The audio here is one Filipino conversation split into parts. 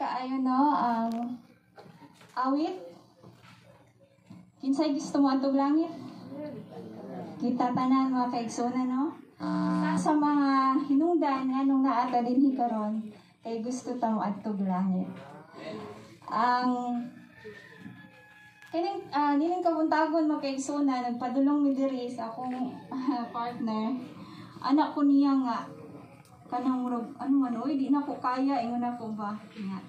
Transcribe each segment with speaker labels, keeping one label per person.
Speaker 1: kaayo no ang awit. Kinsay gusto mo atong langit? Kita tanan mga kaigsunan no. Sa mga hinungdan nga nung naata dinhi karon kay gusto ta mo atong langit. Ang nining kabuntagon mga kaigsunan nagpadulong mi diri sa akong partner. Anak ko niya nga kanang murag ano man oy di na ko kaya ingon ako ba nga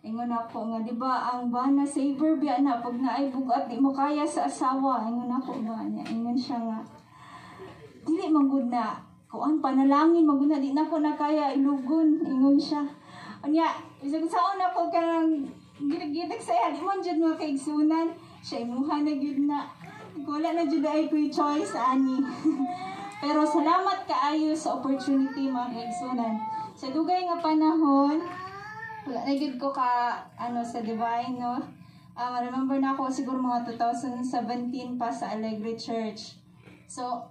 Speaker 1: ingon ako nga di ba ang bana saver biya na pag naay bugat di mo kaya sa asawa ingon ako ba niya ingon siya nga dili man gud na kuan panalangin magud na di na ko na kaya ilugon ingon siya unya isig saon ako kanang gidig sa di man jud mga kaigsunan siya imuha na gyud na wala na jud ay free choice ani. Pero salamat kaayo sa opportunity mga kaigsunan. Sa dugay nga panahon, wala na gid ko ka sa Divine no. Remember na ako siguro mga 2017 pa sa Alegre Church. So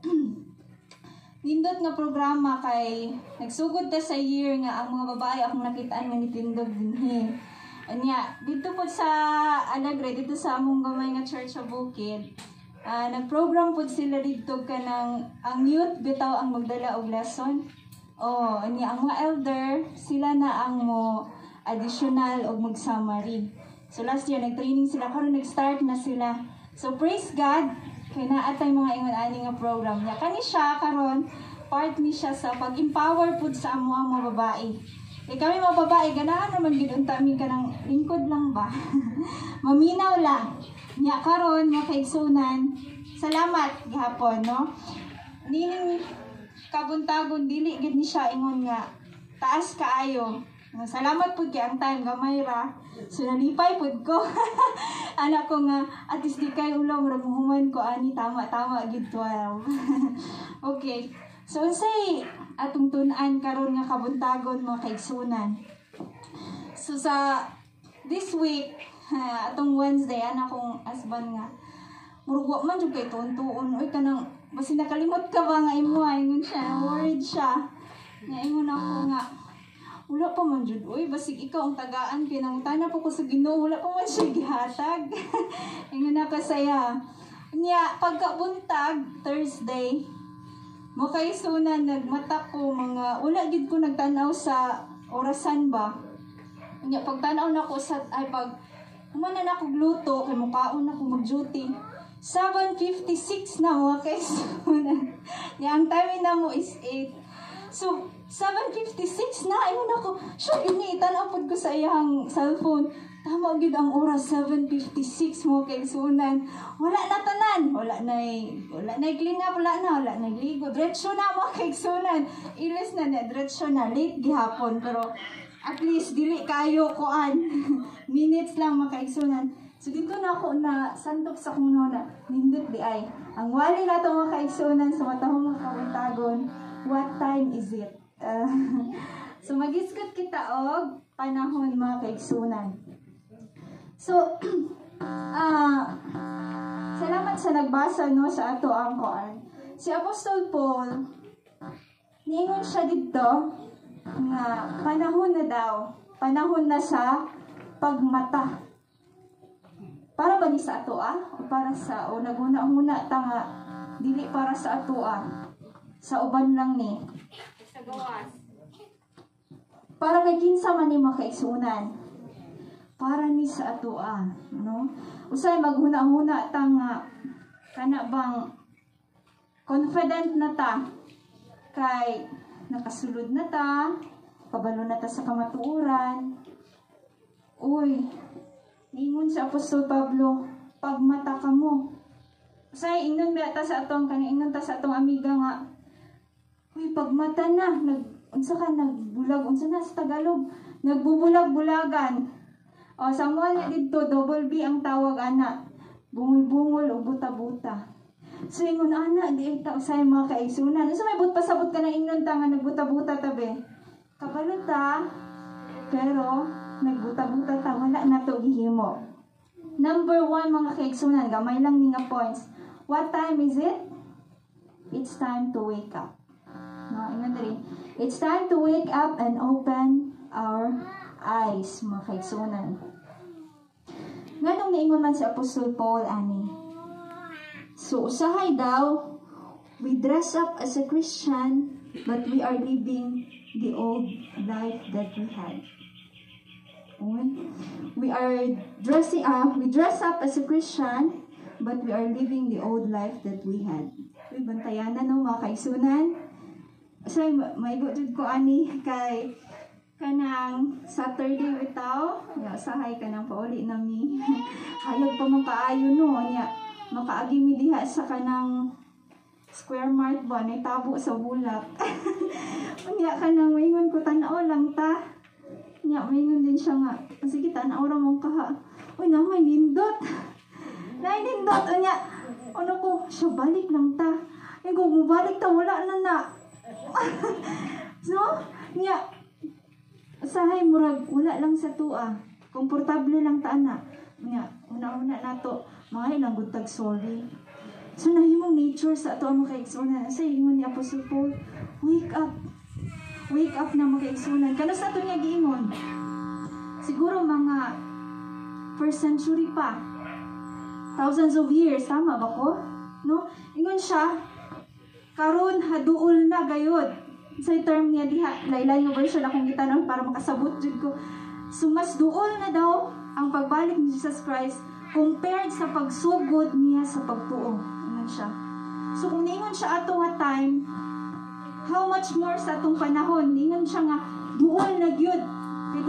Speaker 1: nindot nga programa kay nagsugod ta sa year nga ang mga babae akong nakitaan nga nitindog dinhi. Anya, dito po sa Alegre, dito sa among gamay nga church sa Bukid. Nag-program po sila dito ka ng ang youth bitaw ang magdala og lesson. Ang mga elder sila na ang mo additional og mag-summary. So last year nag-training sila karon nag-start na sila. So praise God kay naatay mga ingon ani nga program niya. Kani siya karon part ni siya sa pag-empower pud sa amo ang mga babae. Kami mga babae ganahan naman gid unta mi kanang lingkod lang ba. Maminaw lang. Nya karon mga kaigsunan, salamat gihapon no. Nining kabuntagon dili gid ni siya ingon nga taas kaayo. Salamat pud kay ang time gamay ra. So nalipay pud ko. Anak ko nga at least di kay ulo murag muhuman ko ani tama gid 12. Okay. So say atong tun-an karon nga kabuntagon mga kaigsunan. So sa this week atong Wednesday anak kong husband nga murugwa man jud kay tuon-tuon oy kanang basi nakalimot ka ba nga imo ingon siya worried siya nga ingon ako nga wala pa man jud oy basig ikaw ang tagaan kay nangutana po ko sa Ginoo wala pa man siya gihatag ingon na kasaya nya pagkabuntag Thursday mo kay sunan nagmata ko mga wala gid ko nagtanaw sa orasan ba nya pagtanaw nako sa ay pag humana na akong luto, kay mukaon na akong mag-duty. 7:56 na mga kaigsunan. Yang time na mo is 8. So, 7:56 na. Ayun ako, sure, tanaw po ko sa iyang cellphone. Tama gid ang oras, 7:56 mga kaigsunan. Wala na tanan. Wala na clean up, wala na ligo. Diretso na mga kaigsunan. Ilis na diretso na. Late gihapon, pero at least dili kayo kuan minutes lang makaigsunan. So dito na ako na santok sa kung na nindot di ay ang wali na to mga kaigsunan sa matahong mga kabuntagon. What time is it? So magiskot kita og panahon mga kaigsunan. So salamat sa nagbasa no sa ato ang kuan. Si Apostol Paul niingon siya dito nga panahon na daw, panahon na sa pagmata. Para ba ni sa atoa? O para sa, o naguna-una tanga, dili para sa atoa. Sa uban lang ni.
Speaker 2: Sa gawas.
Speaker 1: Para kay kinsa man ni makaigsunan. Para ni sa atoa. No? Usay maghuna-huna tanga, kana bang confident na ta kay nakasulod na ta, kabalo na ta sa kamatuoran. Uy, ningon sa Apostol Pablo, pagmata ka mo. Say, ingon ba ta sa atong, ingon ta sa atong amiga nga, uy, pagmata na, unsa ka nagbulag, unsa na sa Tagalog, nagbubulag-bulagan. O, sa mga na dito, double B ang tawag, ana, bungol-bungol o buta-buta. So, ingon ana, di ay tausay mga kaigsunan. So, may pasabot ka na ingnon ta nga nagbuta-buta tabi. Kabalo ta, pero nagbuta-buta ta, wala na to gihimo. Number 1 mga kaigsunan, gamay lang ni nga points. What time is it? It's time to wake up. No, ingon diri. It's time to wake up and open our eyes, mga kaigsunan. Nganong niingon man si Apostle Paul ani? So usahay daw, we dress up as a Christian, but we are living the old life that we had. We dress up as a Christian, but we are living the old life that we had. Uy, bantayan na no, mga kaigsunan. So, may gudud ko ani kay kanang Saturday bitaw. Ya, sahay kanang pauli nami. Hayag pa man kaayo no, nya makaagi mi diha sa kanang Square Mart ba ni tabo sa bulak. Unya kanang maingon ko tan-aw lang ta. Nya maingon din siya nga. Sige tan-aw ra mo kaha. Uy, na may nindot. Nainindot unya. Ano ko, siya balik lang ta. Ay ko mubalik ta wala na. So, nya usahay murag wala lang sa tua. Komportable lang ta ana. Nya una-una nato mga ilang gud tag sorry. So nahimong nature sa ato ang mga kaigsunan. Sa ingon ni Apostle Paul, wake up. Wake up na mga kaigsunan. Kano sa ato niya giingon? Siguro mga first century pa. Thousands of years, tama ba ko? No? Ingon siya, karon haduol na gayod. Sa term niya diha, laylay nga version akong gitanong para makasabot jud ko. So mas duol na daw ang pagbalik ni Jesus Christ compared sa pagsugod niya sa pagtuo. Ingon siya. So kung niingon siya ato nga time, how much more sa atong panahon? Niingon siya nga duol na gyud. Kay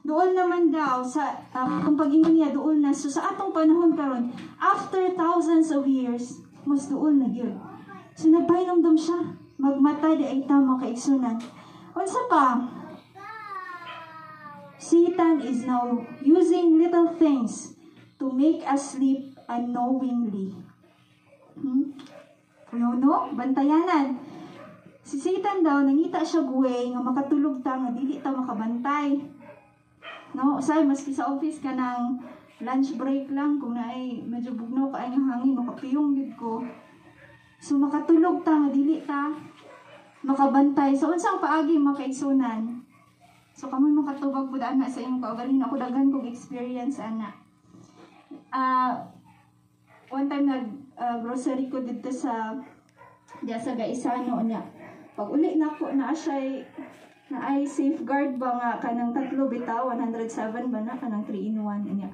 Speaker 1: duol naman daw sa kung pag-ingon niya duol na. So sa atong panahon karon, after thousands of years, mas duol na gyud. So nagpahinomdom siya. Magmatay di ay tama kaigsunan. Unsa pa? Satan is now using little things to make us sleep unknowingly. No? Bantayanan. Si Satan daw, nangita siya guway nga makatulog ta, nga dili ta makabantay. No? Say, maski sa office ka ng lunch break lang, kung naay medyo bugnaw ka ay nga hangin, makapiyong gid ko. So makatulog ta, nga dili ta makabantay. So unsang paagi makaigsunan? So kamo makatubag pud ana sa imong kaugalingon. Ako daghan kog experience ana. One time grocery ko dito sa Gaisano nya. Pag uli nako na ay safeguard ba nga kanang tatlo bitaw 107 ba na kanang 3-in-1 nya.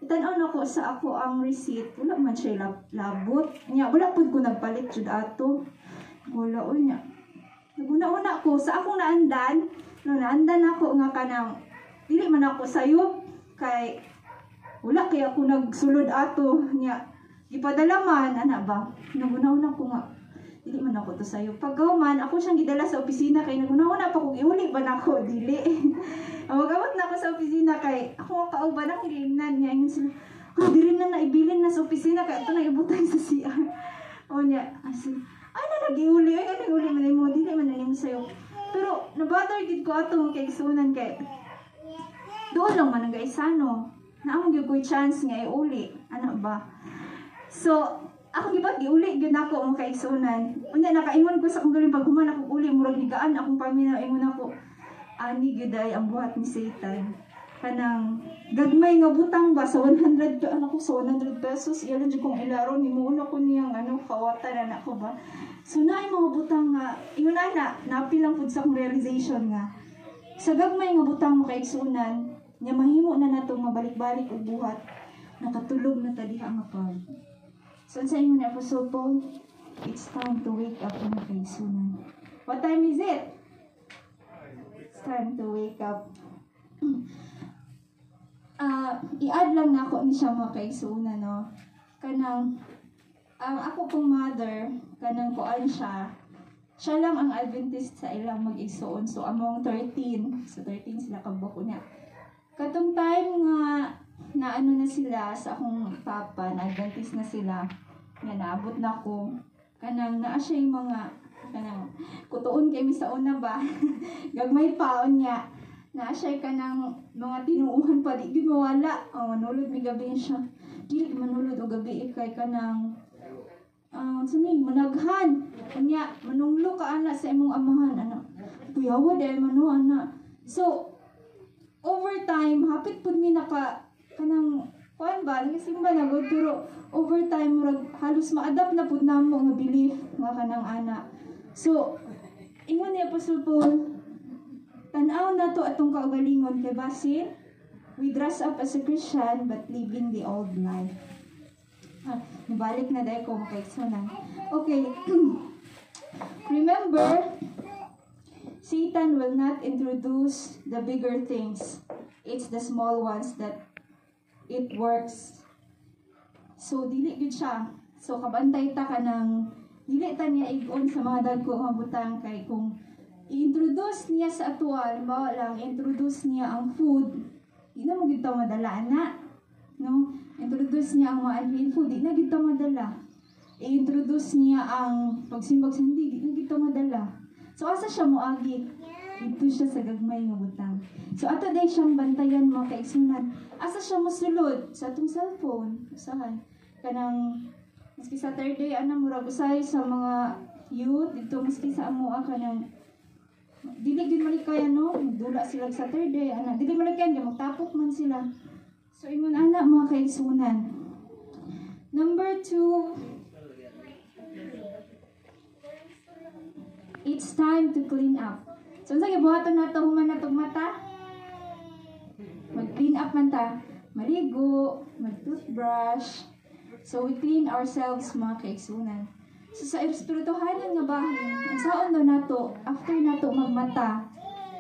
Speaker 1: Tan-aw nako sa ako ang receipt, wala man siya labot. Nya wala pud ko nagpalit jud ato. Wala oy nya. Naguna-una ko sa akong naandan, no naandan ako nga kanang dili man ako sayop kay wala kay ako nagsulod ato nya gipadala man ana ba. Naguna-una ko nga dili man ako to sayop. Paggaw man ako siyang gidala sa opisina kay naguna-una pa ko iuli ba nako dili. Awag-awag na ako sa opisina kay ako nga kauban ang hilingnan niya ingon sila. Diri na naibilin na sa opisina kay ato na ibutang sa CR. O niya asin ano nagiuli? Ay, ano uli man mo? Dili man na sa'yo. Pero, nabother gid ko atong kaigsunan kay doon lang man ang Gaisano. Naamong gyud ko'y chance nga iuli. Ano ba? So, ako gibat giuli gyud nako ang kaigsunan. Unya nakaingon ko sa akong galing paghuman ako uli murag higaan akong pamina ingon ako. Ani gyud ay ang buhat ni Satan. Kanang gagmay nga butang ba sa 100 ano ko sa 100 pesos iyan jud kong ilaro ni mo ko niyang ano kawatan na ko ba. So naay mga butang nga ingon na napilang pud sa akong realization nga sa gagmay nga butang mo kaigsunan nya mahimo na nato mabalik-balik og buhat nakatulog na ta diha nga pag. So sa ingon ni Apostle Paul, it's time to wake up mga kaigsunan. What time is it? It's time to wake up. I-add lang na ako ni siya mga kaigsunan, no? Kanang, ako pong mother, kanang kuan siya lang ang Adventist sa ilang mag-igsoon. So, among 13, so 13 sila kabako niya. Katong time nga, na ano na sila sa akong papa, na Adventist na sila, nga naabot na ko, kanang naa siya yung mga, kanang, kutuon kay mi sa una ba, gagmay paon niya, na siya ka ng mga tinuuhan pa, di mawala. Manulod may gabi siya. Dili manulod o gabi kay ka ng managhan. Kanya, manunglo ka ana sa imong amahan. Kuyawa dahil manu ana. So, over time hapit pud mi naka kanang kuan ba nagasimba na gud, pero over time murag halos ma-adapt na pud namo nga belief nga kanang ana. So ingon ni Apostle Paul, tan-aw nato atong kaugalingon kay basin we dress up as a Christian but living the old life. Nabalik na dahil ko makaigsunan. Okay. Remember, Satan will not introduce the bigger things. It's the small ones that it works. So, dili gid siya. So, kabantay ta ka ng dili ta niya igon sa mga dagko nga butang kay kung i-introduce niya sa atual, bawa lang, introduce niya ang food, di na mo gid ta madala na. No? Introduce niya ang mga unhealthy food, di na gid ta madala. I-introduce niya ang pagsimbag sa hindi, di na gid ta madala. So, asa siya moagi? Dito siya sa gagmay nga butang. So, ato day siyang bantayan mga kaigsunan. Asa siya mosulod? Sa atong cellphone. Usahay. Kanang, maski sa Saturday, murag usay sa mga youth, dito maski sa amoa kanang, dili din malikaya no? Dula sila sa Saturday, dili malikayan, magtapok man sila. So, ingon mga kaigsunan. Number 2, it's time to clean up. So, sa gibuhaton nato human natong mata, mag-clean up man ta, maligo, mag-toothbrush. So, we clean ourselves mga kaigsunan. So, sa espirituhanan nga bahin, ang saon daw nato, after nato magmata,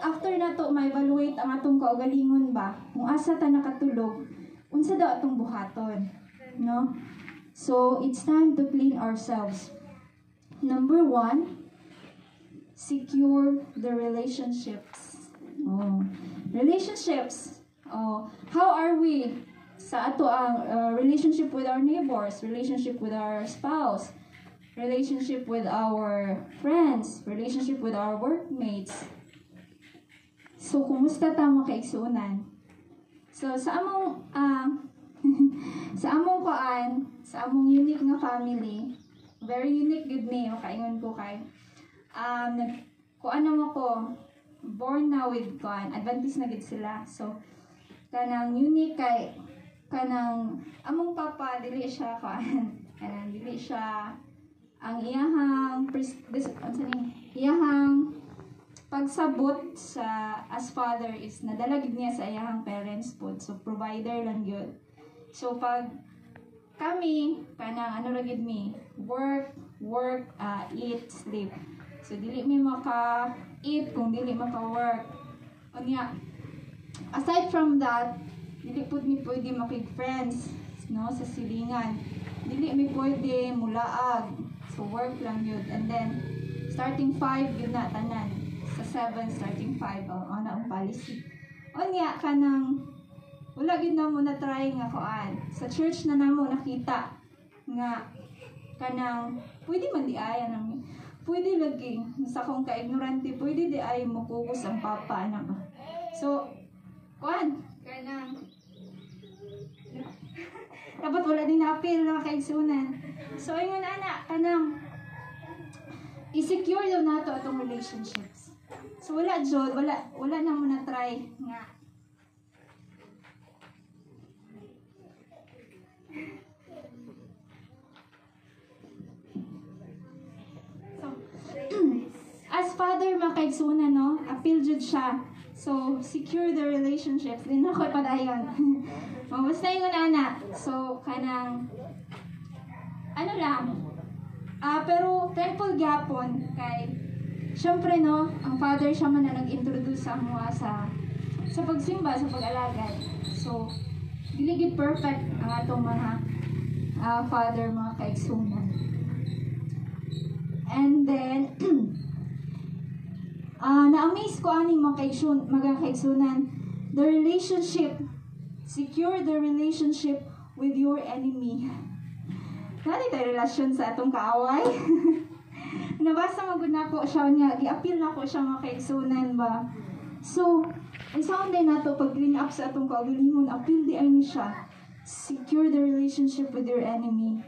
Speaker 1: after nato ma-evaluate ang atong kaugalingon ba, kung asa ta nakatulog, unsa daw atong buhaton. No? So, it's time to clean ourselves. Number 1, secure the relationships. Relationships. How are we sa ato ang relationship with our neighbors, relationship with our spouse, relationship with our friends, relationship with our workmates. So, kumusta ta mga kaigsunan? So, sa among sa among unique nga family, very unique gud ni, makaingon ko kay kuan naman ko, born na with kuan, Adventist na gid sila. So, kanang unique kay, kanang, among papa, dili siya kuan, kanang, dili siya, ang iyahang, iyahang pagsabot sa, as father is, nadala gid niya sa iyahang parents po. So, provider lang yun. So, pag kami, kanang, ra gid mi, work, eat, sleep. So, dili mi maka-eat kung dili maka-work. Unya, aside from that, dili pud mi pwede makig-friends, no, sa silingan. Dili mi pwede mulaag. So, work lang yun. And then, starting 5, yun na, tanan. Sa 7, starting 5, ana ang policy. Unya, kanang, wala gid na mo na try nga kuan. Sa church na namo nakita nga, kanang, pwede man di ay, pwede lagi, sa kong ka-ignorante, pwede di ay mukugos ang papa, anak. So, kuan, kanang, dapat wala din na-appeal na kaigsunan. So, ayun anak, kanang, i-secure daw nato atong relationships. So, wala jod, wala na mo na try nga. As father, makaigsunan, no? Appeal jud siya. So, secure the relationships. Din ako padayon. Basta yung anak. So, kanang, ano lang. Pero, thankful gyapon kay, syempre, no? Ang father siya man na nag-introduce sa mga sa pagsimba, sa pag-alagad. So, diligid perfect ang atong mga father, mga kaigsunan. And then, na-amaze ko ani mga kaigsunan, the relationship, secure the relationship with your enemy. Nani tayo relasyon sa atong kaaway? Nabasa magud nako siya niya, gi-appeal nako siya mga kaigsunan ba. So, ang sound din nato pag clean up sa atong kaugalingon, appeal di ay ni siya. Secure the relationship with your enemy.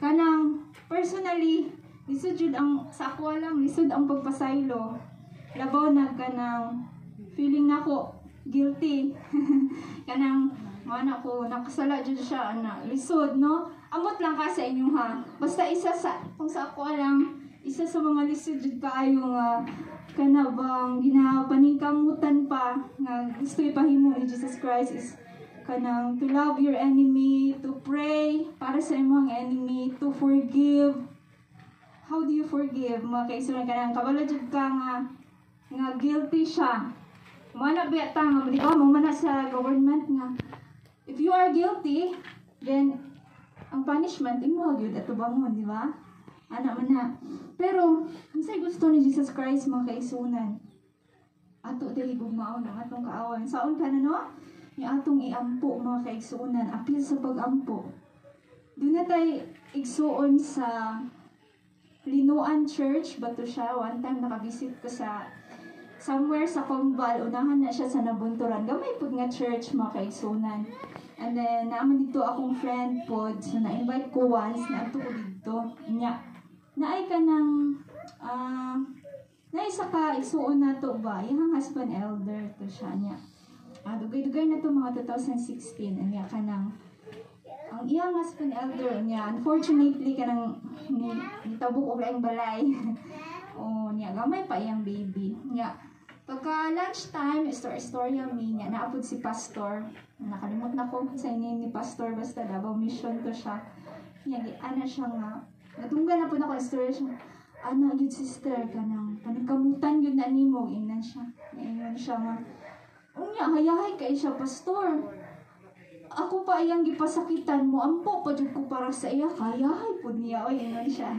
Speaker 1: Kanang personally, lisod jud ang sa ako lang lisod ang pagpasaylo. Labaw na kanang feeling nako guilty. Kanang mana ko nakasala jud siya ana lisod no. Amot lang ka sa inyo ha. Basta isa sa kung sa ako lang isa sa mga lisod jud kaayo nga kana bang ginapaningkamutan pa nga gusto ipahimo ni Jesus Christ is kanang to love your enemy, to pray para sa imong enemy, to forgive. How do you forgive? Mga kaisunan kanang kabalo jud ka nga guilty siya. Mana ba ta nga di ba mo man sa government nga if you are guilty, then ang punishment imo gyud ato bangon, di ba? Ana man na. Pero unsay gusto ni Jesus Christ mga kaisunan? Ato dili gugmaon ang atong kaawan. Saon ka na no? Ni atong iampo mga kaigsuonan, apil sa pag-ampo. Doon na tayo igsuon sa Linuan Church, bato siya. One time nakabisit ko sa somewhere sa Combal, unahan na siya sa Nabunturan. Gamay po nga church mga kaigsuonan. And then, naaman dito akong friend po, so na-invite ko once, na ato ko dito. Naay ka ng, naisa ka, igsuon na to ba? Yung husband elder to siya niya. Dugay-dugay na to mga 2016. Niya ka ng, ang iyang husband elder niya, unfortunately ka ng, nitabok o laing balay. O, niya, gamay pa iyang baby. Niya, pagka lunchtime, istorya mi niya, naapod si pastor. Nakalimot na ko sa inyo ni pastor, basta Davao Mission to siya. Niya, ana siya nga, natunggan na po na ko istorya siya. Ana, yun sister, ka ng, panagkamutan yun na nimo, ingnan siya. Ingnan siya nga, unya, hayahay kay siya, pastor. Ako pa iyang gipasakitan mo, ampo pa dyan ko para sa iya, hayahay po niya, o yun siya.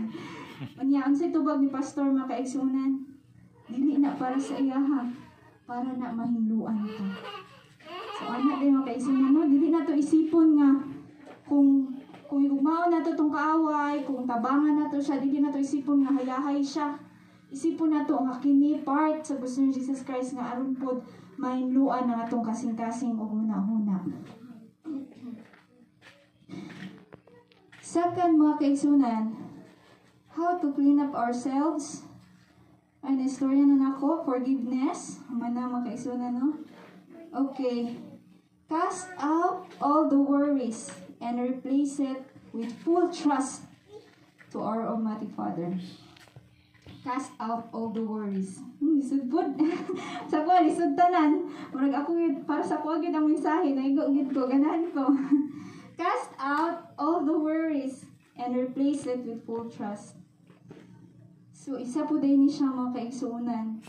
Speaker 1: Unya, ang say tubag ni pastor, makaigsunan, dili na para sa iya ha, para na mahinluan ka. So, anak din makaigsunan, no? Dili na to isipon nga, kung ugmaon na to tong kaaway, kung tabangan na to siya, dili na to isipon nga hayahay siya. Isipon na to nga kini part sa gusto ni Jesus Christ nga aron pod mahinluan na atong kasing-kasing o huna-huna. Second, mga kaigsunan, how to clean up ourselves. Ay, na-istorya na nako, forgiveness. Mana mga kaigsunan, no? Okay. Cast out all the worries and replace it with full trust to our Almighty Father. Cast out all the worries. Lisod po. Sa ko, lisod tanan. Marag ako yun, para sa ko agad ang mensahe, naigugid ko, ganahan ko. Cast out all the worries and replace it with full trust. So, isa po din ni siya mga kaigsuunan.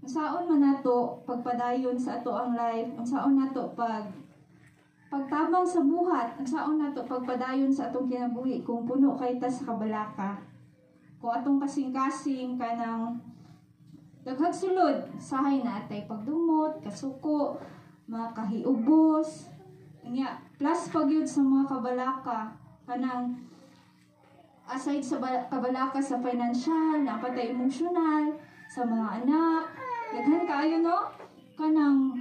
Speaker 1: Unsaon man nato pagpadayon sa ato ang life, unsaon nato pagtabang sa buhat, unsaon nato pagpadayon sa atong kinabuhi kung puno kay ta sa kabalaka. Kung atong kasing-kasing kanang daghag sulod, sahay na atay pagdumot, kasuko, mga kahiubos, nya plus pagyud sa mga kabalaka kanang aside sa kabalaka sa financial, napatay emotional, sa mga anak, daghan kaayo no kanang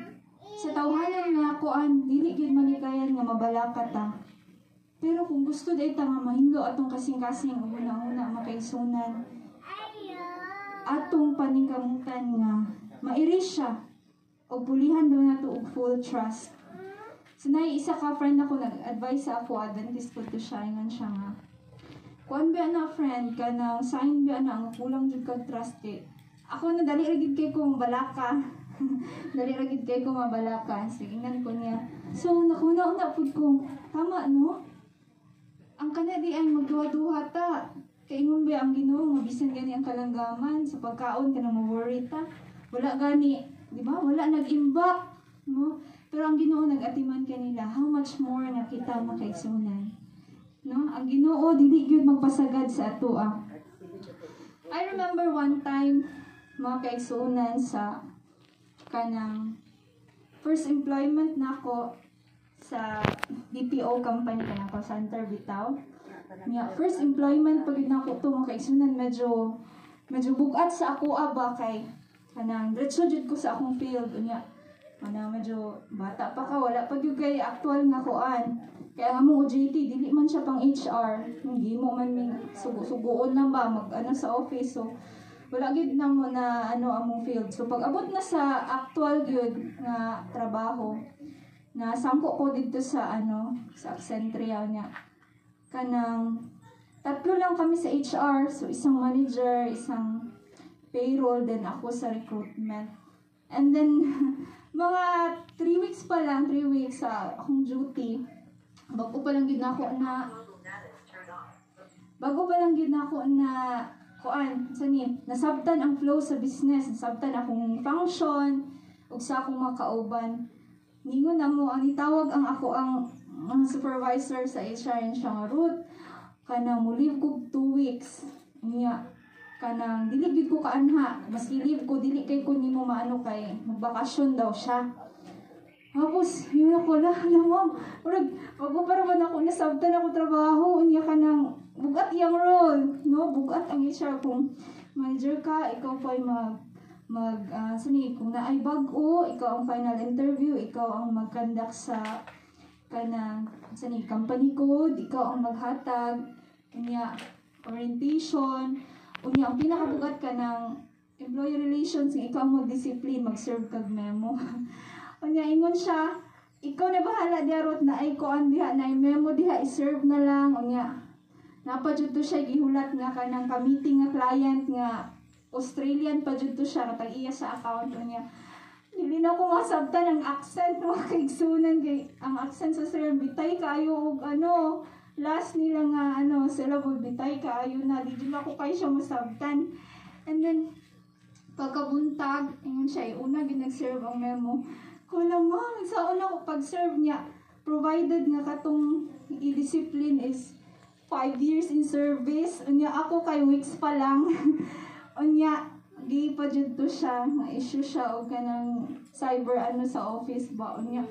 Speaker 1: sa tawhanan nga kuan dili gyud malikayan nga mabalaka ta. Pero kung gusto day ta nga mahinglo atong kasing-kasing una-una makaigsunan, atong paningkamutan nga mairis siya o pulihan daw nato og full trust. So isa ka friend ako nag-advise sa ako, Adventist po to siya, ingon siya nga. Kuan ba na friend ka nang sign ba na ang kulang jud kag trust kay ako na dali ra gid kay ko mabalaka. Dali ra gid kay ko mabalaka. Sige nan ko niya. So nakuna-una pud ko. Tama no? Ang kana di ay magduha-duha ta. Kay ingon ba ang Ginoo nga bisan gani ang kalanggaman sa pagkaon kana mo-worry ta. Wala gani, di ba? Wala nag-imbak, no? Pero ang Ginoo nag-atiman kanila, how much more nga kita makaigsunan. No? Ang Ginoo dili gyud magpasagad sa ato ah. I remember one time mga kaigsunan sa kanang first employment nako sa BPO company kanako sa Center Bitaw. First employment pag nako to mga kaigsunan medyo bugat sa ako ba kay kanang diretso jud ko sa akong field unya. Ana medyo bata pa ka, wala pa gyud kay actual nga kuan. Kaya nga mo OJT dili man siya pang HR, hindi mo man sugo-sugoon lang ba mag ano sa office. So wala gid na mo na ano among field. So pag abot na sa actual gyud nga trabaho, na sangko ko dito sa ano sa Accentria niya. Kanang tatlo lang kami sa HR, so isang manager, isang payroll, then ako sa recruitment. And then mga 3 weeks pa lang, 3 weeks sa akong duty. Bago pa lang gid nako na kuan sani nasabtan ang flow sa business, nasabtan akong function ug sa akong makauban. Ningon na mo ang itawag ang ako ang supervisor sa HR siya nga Ruth, kanang mo leave ko 2 weeks niya, kanang dili gid ko kaanha, maski leave ko dili kay ko nimo maano kay magbakasyon daw siya. Tapos yun ako alam mo pag para man ako nasabtan ako trabaho niya kanang bugat yung role, no? Bugat ang HR kung manager ka, ikaw pa kung naay bag-o, ikaw ang final interview, ikaw ang mag-conduct sa kanang company code, ikaw ang maghatag unya orientation, unya ang pinakabugat ka ng employee relations, ikaw ang mag-discipline, mag-serve kag memo. Unya ingon siya, ikaw na bahala darot na ay kuan diha na memo diha i-serve na lang unya. Napadjud to siya gihulat nga kanang ka-meeting nga client nga Australian pa jud to siya katag iya sa account niya. Dili na ko masabtan ang accent mga kaigsunan kay ang accent sa Australian bitay kaayo og ano last nila nga ano syllable bitay kaayo na dili na ko kay siya masabtan. And then pagkabuntag ingon siya una ginag-serve ang memo. Kula mo nagsaon ako pag-serve niya provided nga katong i-discipline is 5 years in service. Unya ako kay weeks pa lang. Unya gi pa jud to siya nga issue siya og kanang cyber ano sa office ba unya.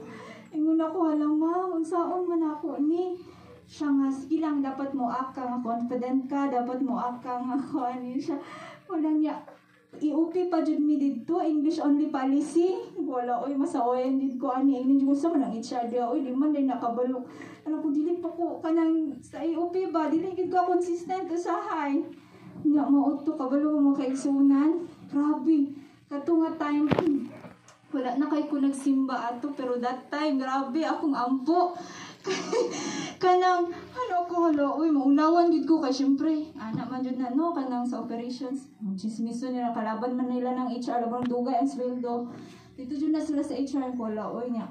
Speaker 1: Ingon ako halang ma'am unsaon man ako ni siya nga sige lang dapat mo ka nga confident ka, dapat mo ka nga kuan siya. Wala niya IUP pa jud mi didto English only policy. Wala oy masawayan did ko ani English ko sa man ang HR dia oy di man day nakabalo. Ano ko dili pa ko kanang sa IUP ba dili gid ko consistent usahay. Nya mao to kabalo mo kay sunan. Grabe. Kato nga time wala na kay ko nagsimba ato pero that time grabe akong ampo. Kanang ano ko halo uy maunawan gid ko kay syempre ana man jud na no kanang sa operations chismiso nila kalaban man nila ng HR labang dugay ang sweldo dito jud na sila sa HR ko halo uy nya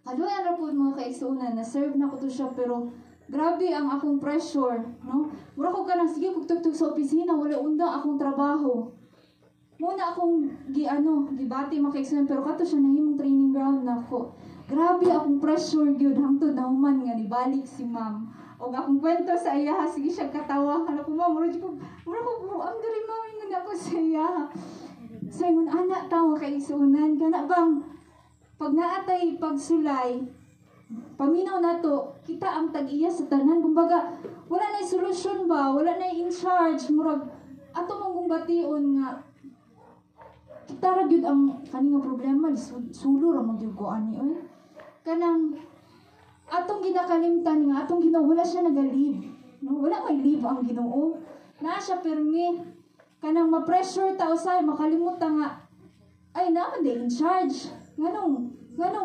Speaker 1: halo ara pud mga kaigsunan na serve na ko to siya pero grabe ang akong pressure no mura ko kanang sige pugtugtog sa opisina wala unda akong trabaho muna akong gibati makaigsunan pero kato siya nahimong training ground nako. Grabe akong pressure gyud hangtod na human nga nibalik si ma'am. Og akong kwento sa iya sige siya katawa kana ko ma'am mura ko ang diri ma'am ingon ako sa iya. So ingon ana tawo kay isunan kana bang pag naatay pagsulay paminaw nato kita ang tag-iya sa tanan kumbaga wala nay solusyon ba wala nay in charge murag ato mong bation nga kita ra gyud ang kaning problema sulo ra man gyud ko ani oy. Kanang atong ginakalimtan nga atong Ginoo wala siya naga-leave no wala may leave ang Ginoo na siya permi kanang ma-pressure ta usay makalimot ta nga ay naman day in charge nganong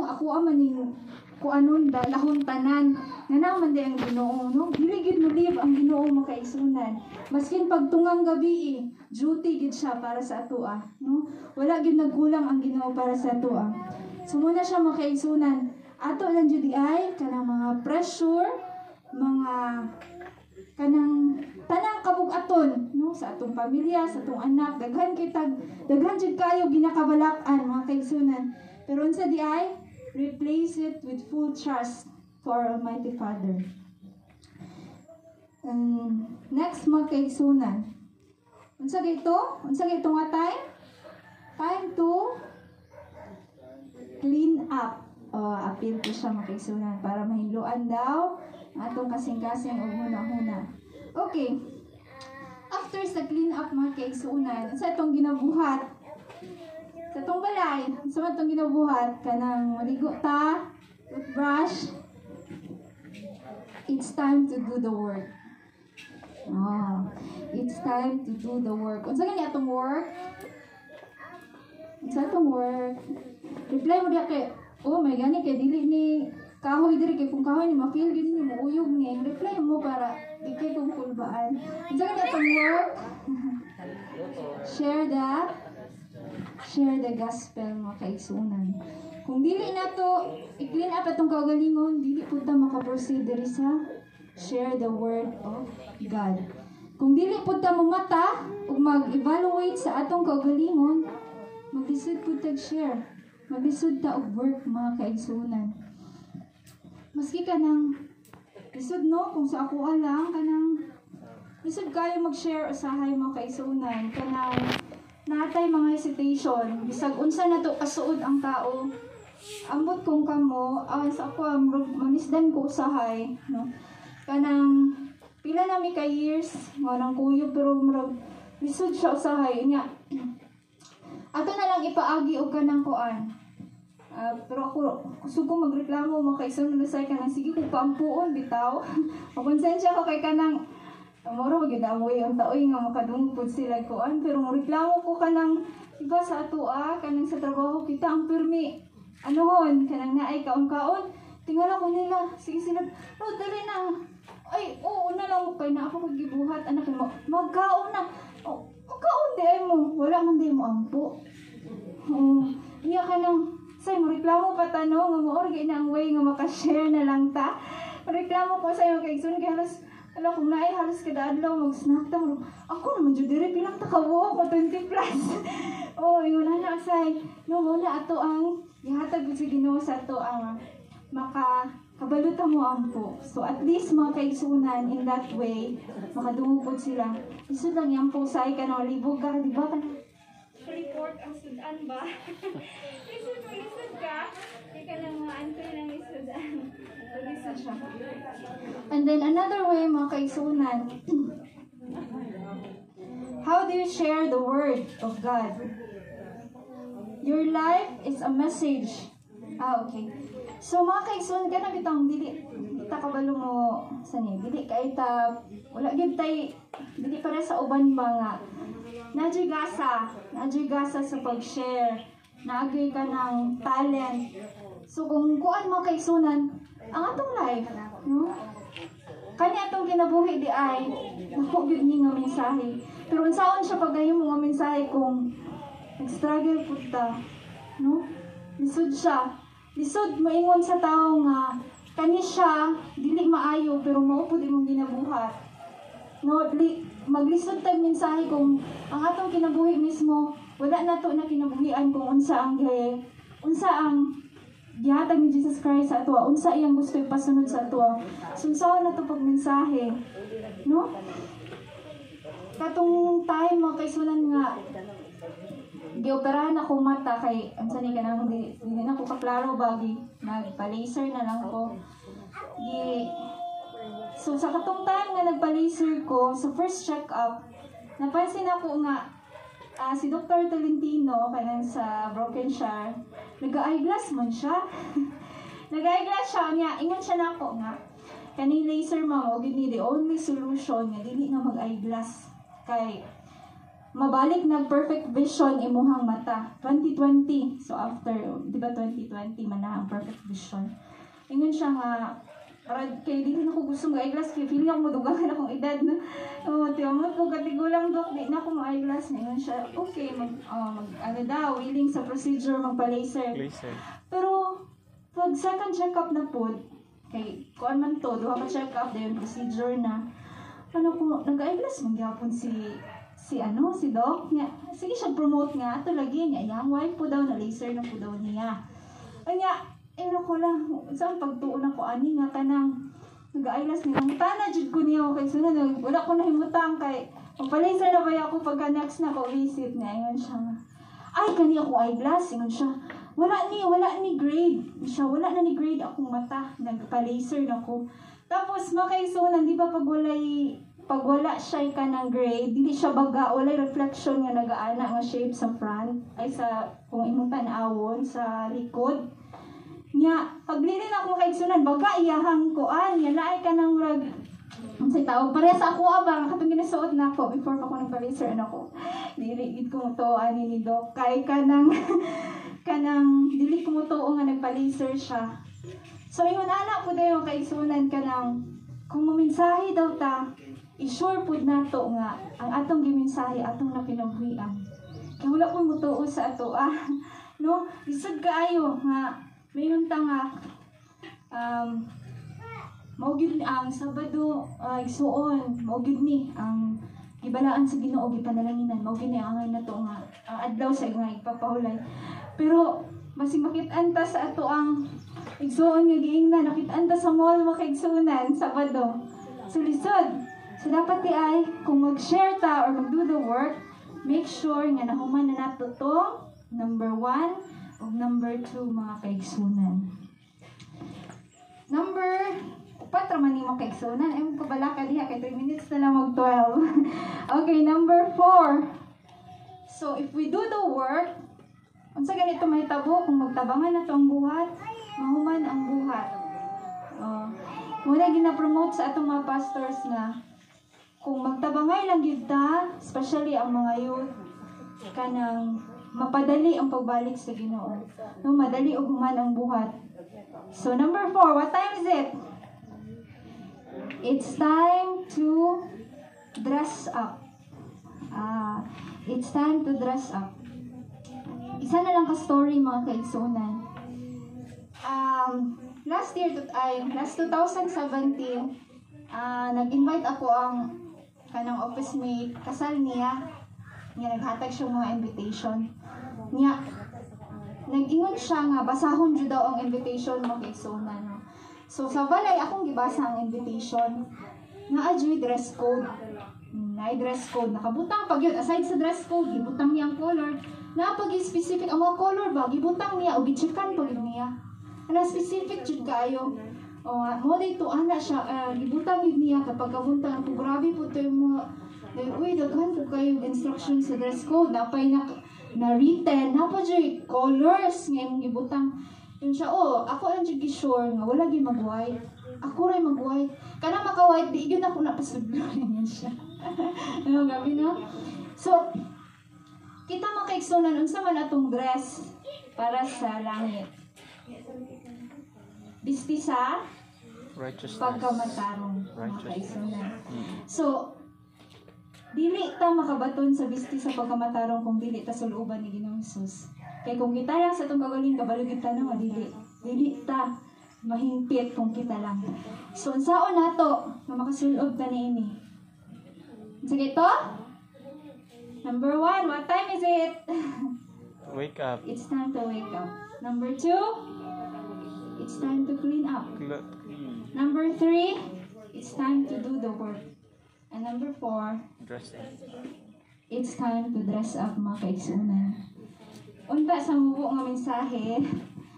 Speaker 1: ako amaning kuanon ba lahon tanan nga naman day ang Ginoo no dili gid mo leave ang Ginoo makaigsunan maskin pagtungang gabi duty gid siya para sa atoa no wala gid nagkulang ang Ginoo para sa atoa so muna siya makaigsunan ato lang jud ay kanang mga pressure mga kanang tanang kabug-aton no sa atong pamilya sa atong anak daghan jud kayo ginakabalak-an mga kaigsunan pero unsa di ay replace it with full trust for Almighty Father. Next mga kaigsunan unsa gito nga time to clean up. Appeal ko siya makaigsunan para mahingluan daw atong kasing-kasing og huna-huna. Okay. After sa clean up mga kaigsunan, sa itong ginabuhat sa itong balay, sa itong ginabuhat kanang maligo ta, toothbrush. It's time to do the work. It's time to do the work. Unsa gani atong work? Unsa atong work? Reply mo diha kay, oh may gani kay dili ni kahoy diri kay kung kahoy ni ma-feel gid ni mauyog ni. Reply mo para di kay kung kulbaan. Unsa gani atong work? Share the gospel mga kaigsunan. Kung dili na to i-clean up atong kaugalingon, dili pud ta maka-proceed diri sa share the word of God. Kung dili pud ta mamata ug mag-evaluate sa atong kaugalingon, maglisod pud tag share. Maglisod ta og work mga kaigsunan. Maski kanang lisod no kung sa ako lang kanang lisod kayo mag-share usahay mga kaigsunan kanang natay mga hesitation bisag unsa na to kasuod ang tao. Ambot kung kamo, sa ako mamisdan ko usahay, no? Kanang pila na mi ka years, nang kuyo pero murag lisod siya usahay niya. Ato na lang ipaagi og kanang kuan. Pero ako gusto ko magreklamo mga kaigsunan na say kanang sige ko paampuon bitaw. Konsensya ko kay kanang moro ginamoy ang taoy nga makadungpod sila kuan pero reklamo ko kanang iba sa ato kanang sa trabaho kita ang pirmi. Anohon, kanang naay kaon-kaon, tingala ko nila, sige sila, no, dali na. Ay, oo na lang, kaya na ako kagibuhat, anak mo, magkaon na. Oh, magkaon di ay mo, wala man di mo ampo. Iya ka nang, say, reklamo pa tanong, nga maorgi na ang way nga makashare na lang ta. Reklamo ko sa'yo, kaigsun, kaya halos, kung naay halos kada adlaw mag-snack ta mo. Ako naman jud diri pilang takawo ko 20 plus. Oh, yun na say. No, wala ato ang ihatag sa Ginoo sa ato ang makabalutan mo ampo. So at least mga kaigsunan in that way makadungog sila. Isud lang yang po say ka na libog ka, di ba? Report ang sudan ba? Lisod ka. Di ka lang antoy ng isudan. And then another way mga kaigsunan, how do you share the word of God? Your life is a message. Okay. So mga kaigsunan, ka na bitang dili kita kabalo mo sani, dili kay ta wala gyud tay dili para sa uban ba nga najigasa sa pag-share, naagay ka ng talent. So kung kuan mga kaigsunan, ang atong life, no? Kani atong kinabuhi di ay nako gyud ni nga mensahe. Pero unsaon siya pagayong mga mensahe kung nag-struggle pud ta, no? Lisod siya. Lisod moingon sa tao nga kani siya dili maayo pero mao pud imong ginabuhat. No, maglisod tag mensahe kung ang atong kinabuhi mismo wala nato na kinabuhian kung unsa ang gihatag ni Jesus Christ sa ato, unsa iyang gusto ipasunod sa ato. Sunsaon na to pag mensahe, no? Katong time mga kaigsunan nga gioperahan ako mata kay unsa ni kanang di na ko kaklaro bagi nagpa-laser na lang ko. So sa katong time nga nagpa-laser ko sa first check-up, napansin ako nga si Dr. Tolentino kanang sa Brokenshire, nag-eyeglass man siya. Nag-eyeglass siya niya, ingon siya nako nga kani laser mo gini the only solution nga dili nga mag-eyeglass kay mabalik nag perfect vision imuhang mata 2020. So after di ba 2020 man na ang perfect vision. Ingon siya nga kay dili na ko gusto ng eyeglass kay feeling ako madugangan akong edad na. Tiyamot ko katigulang dok di na ako ma-eyeglass. Ingon siya okay ano daw willing sa procedure magpa-laser. Pero pag second check-up na po kay kuan man to duha ka check-up dayon procedure na ano ko nag-eyeglass man gyapon si doc niya. Sige siya promote nga ato lagi niya yang wife po daw na laser na po daw niya. Anya ko lang saan pagtuon ako ani nga kanang nag-eyeglass ni ang tana jud ko niya kay sunod wala ko nahimutang kay magpa-laser na ba ako pagka next na ko visit niya. Ingon siya ay kani ako eyeglass. Ingon siya wala ni grade siya, wala na ni grade akong mata, nagpa-laser na ko. Tapos makaisunan di ba pag wala siya ka ng grade, dili siya baga, wala reflection nga nagaana nga shape sa front ay sa kung imong tan-awon sa likod nya. Pag dili na ako makaigsunan baga iyahang kuan yan ay ka ng Ang say tawag pareha sa ako abang katong ginasuot na ako before pa ko nagpa-laser ko. Dili ko mo to ani ni Doc kay kanang dili ko mo to nga nagpa-laser siya. So ingon ana pud dayon kay sunan kanang kung mamensahe daw ta i-sure pud nato nga ang atong gimensahe atong napinabuhian. Kaya wala ko mutuo sa ato no lisod kaayo nga mayroon ta nga maugid ang Sabado igsuon maugid ni ang gibalaan sa Ginoo gipanalanginan maugid ni ang nato nga adlaw sa nga ipapahulay pero basig makit-an ta sa ato ang igsuon nga giingnan nakit-an ta sa mall makaigsuonan Sabado so lisod so dapat ti ay kung mag-share ta or mag-do the work make sure nga nahuman na nato to number 1 o number 2 mga kaigsunan. Number 4 man ni mo kaigsunan. Ay mo kabala ka diha kay 3 minutes na lang mag 12. Okay, number 4. So if we do the work, unsa ganito mahitabo kung magtabangan nato ang buhat, mahuman ang buhat. Muna gina-promote sa atong mga pastors na kung magtabangay lang gyud ta, especially ang mga youth kanang mapadali ang pagbalik sa Ginoo. No, madali ug human ang buhat. So number 4, what time is it? It's time to dress up. It's time to dress up. Isa na lang ka story mga kaigsunan. Last 2017, nag-invite ako ang kanang office mate, kasal niya. Nga naghatag siya mga invitation. Nga, nag-ingon siya nga, basahon dyan daw ang invitation mo kay Sona. No? So, sa balay, akong gibasa ang invitation. Nga, adyo'y dress code. Dress code. Nakabutang pag yun. Aside sa dress code, gibutang niya ang color. Napag-specific ang mga color ba? Gibutang niya o gichikan pag niya. Specific dyan kayo. Mo dito, ana siya. Gibutang yun niya kapag kabuntang ako. Grabe po ito yung mga uy, daghan po kayo instruction sa dress code. Napay na written. Napay colors nga yung gibutang. Yun siya, ako ang dyan sure nga, wala gyud mag-white. Ako rin mag-white. Kana maka-white, di yun ako napasudlo. Yan siya. Ano, gabi na? So, kita makaigsunan, unsa man atong dress para sa langit. Bisti sa pagkamatarong. Makaigsunan. So, dili ta makabaton sa bisti sa pagkamatarong kung dili ta suluban ni Ginoong Hesus. Kaya kung kita lang sa itong kagaling, kabalog kita na dili. Dili ta mahimpit kung kita lang. So, unsaon nato na makasulob ta niini? Sige to? Number 1, what time is it?
Speaker 2: Wake up.
Speaker 1: It's time to wake up. Number 2, it's time to clean up. Number 3, it's time to do the work. And number 4,
Speaker 2: Dress up.
Speaker 1: it's time to dress up mga kaigsunan. Unta sa mubo nga mensahe,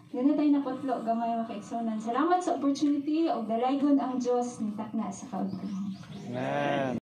Speaker 1: dili tayo naputlo gamay mga kaigsunan. Salamat sa opportunity o dalaygon ang Dios ni takna sa kaugtong.
Speaker 2: Amen.